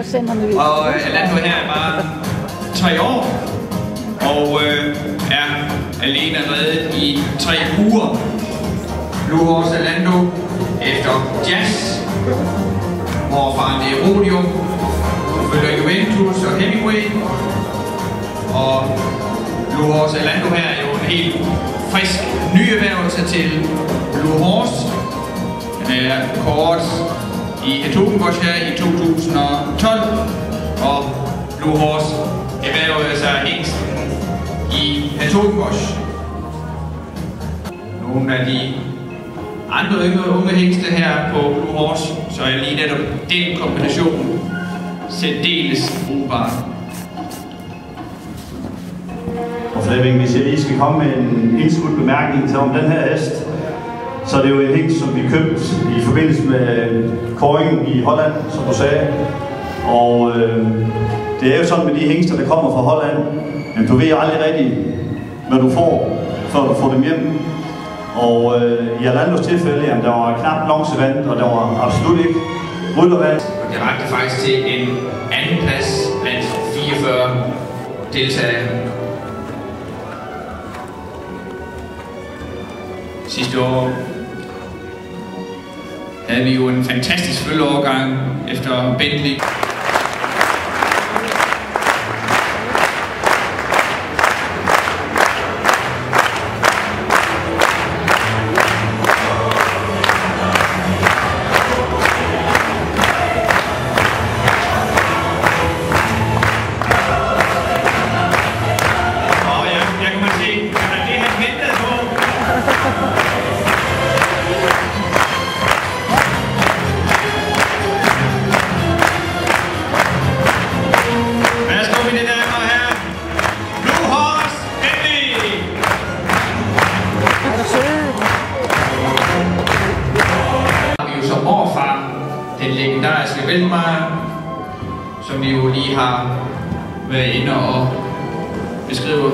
Og Alando her er bare 3 år og er alene reddet i 3 uger. Blue Horse Alando efter Jazz, hvorfra det er Rodium, følger Juventus og Hemingway. Og Blue Horse Alando her er jo en helt frisk nyerhvervelse til Blue Horse. Den er kort i Hertogenbosch her i 2012, og Blue Horse erhvervede sig hængsten i Hertogenbosch. Nogle af de andre unge hængste her på Blue Horse, så er lige netop den kombination særdeles brugbar. Og Flemming, hvis jeg lige skal komme med en indskudt bemærkning til om den her hest, så er det jo en hingst, som vi købte i forbindelse med kåringen i Holland, som du sagde. Og det er jo sådan med de hængster, der kommer fra Holland, men du ved aldrig rigtigt, hvad du får, før du får dem hjem. Og i Alandos tilfælde, jamen, der var knap blanchevand, og der var absolut ikke ryttervand. Og det rakte faktisk til en anden plads blandt 44 deltagere. Sidste år havde vi jo en fantastisk følgeovergang efter Bentley. Den legendariske Veltmeier, som vi jo lige har været inde og beskrive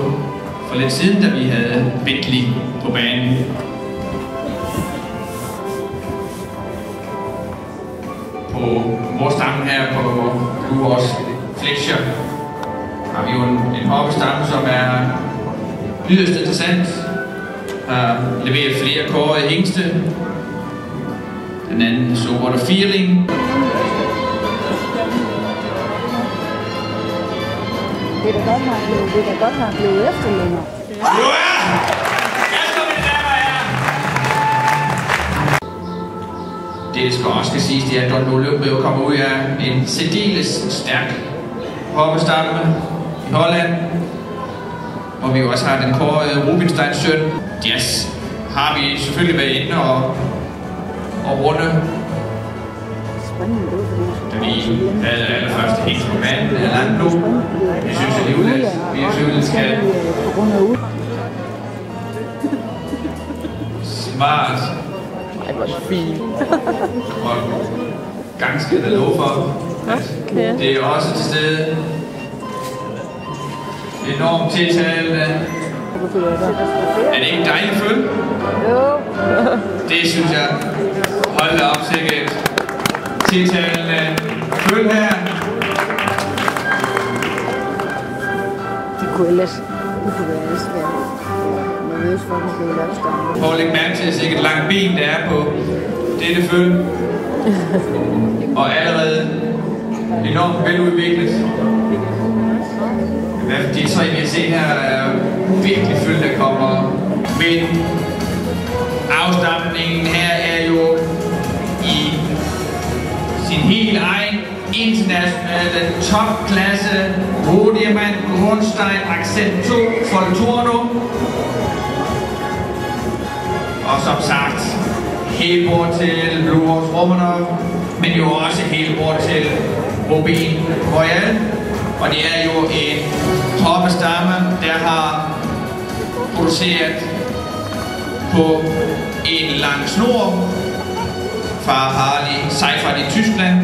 for lidt siden, da vi havde Bentley på banen. På morstammen her på Blue Horse Flexure har vi jo en hoppestamme, som er yderst interessant. Har leveret flere kårede hængste. Den anden så What a Feeling. Det er da godt nok blevet efterlængere. Det skal også siges, det er, at Don Olympe kommer ud af en særdeles stærk hoppestamme i Holland, hvor vi jo også har den kårede Rubinsteins søn. Jazz har vi selvfølgelig været inde og runde. Da vi havde allerførste hængst på banen, Alando. Jeg synes alligevel, at vi selvfølgelig skal smart og ganske der lov for, at det er også til stede. Enormt tiltalende. Er det ikke dejligt følge? Jo. Det synes jeg. Hold da op, sikkert. Tiltalende følge her. Det kunne ellers være svært. Nervøs for, at man bliver opstået. Prøv at lægge mærke til, sikkert langt ben, der er på dette følge. Og allerede enormt veludviklet. De 3, vi har set her, er virkelig følge, der kommer. Men afstamningen her er jo i sin helt egen internationale topklasse. Rodiamant, Grundstein, Accent 2, Foltorno. Og som sagt, helt bort til Blue Horse Romanov, men jo også helt bort til Rubin Royal. Og det er jo en hoppestamme, der har produceret på en lang snor fra Harley Seifert i Tyskland.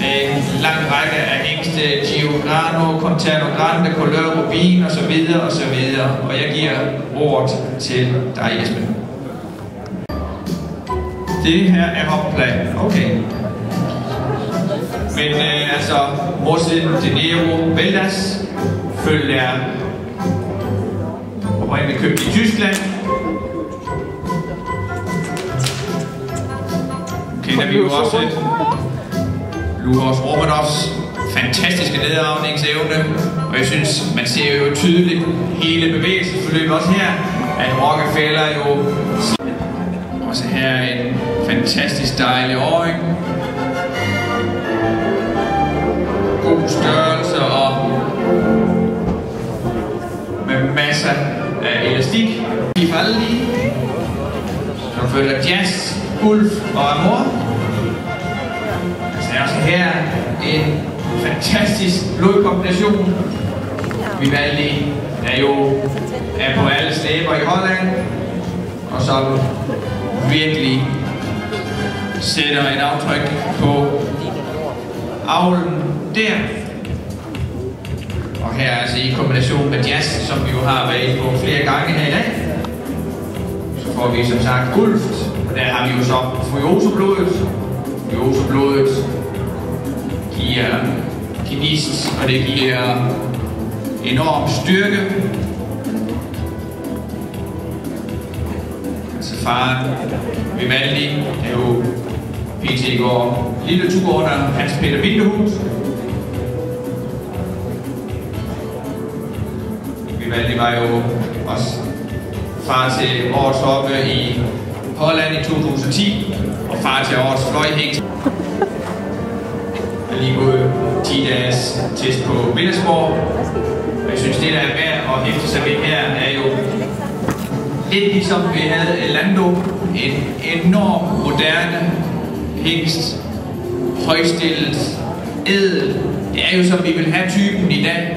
En lang række af hængste Giordano, Contano Grande, Couleur Rubin osv. osv. Og jeg giver ordet til dig, Esben. Det her er hoppeplan. Okay. Men altså, modsiden De Niro Veldas følge er oprindeligt købt i Tyskland. Kender vi jo også Luhors Romanovs fantastiske nedarvningsevne, og jeg synes, man ser jo tydeligt hele bevægelsesforløbet også her, at Rockefeller jo også her en fantastisk dejlig åring. God størrelse og med masser af elastik. Vivaldi, som følger jazz, Gulf og Amor. Så er også her en fantastisk blodkombination. Vivaldi er jo på alle slæber i Holland, og som virkelig sætter et aftryk på avlen der. Og her altså i kombination med jazz, som vi jo har været inde på flere gange her i dag, så får vi som sagt Gulf, og der har vi jo så Furioso-blodet. Furioso-blodet giver gnist, og det giver enorm styrke. Altså faren Vivaldi er jo pt. Går lille tur under Hans Peter Vindehus. Vivaldi var jo også far til årets hoppe i Holland i 2010, og far til årets fløjhæng. Jeg har lige gået 10 dages test på Villersborg. Jeg synes, det der er værd at hæfte sig ved her, er jo lidt ligesom vi havde Elando, en enorm moderne hingst, højstillet, ædel. Det er jo som vi vil have typen i dag.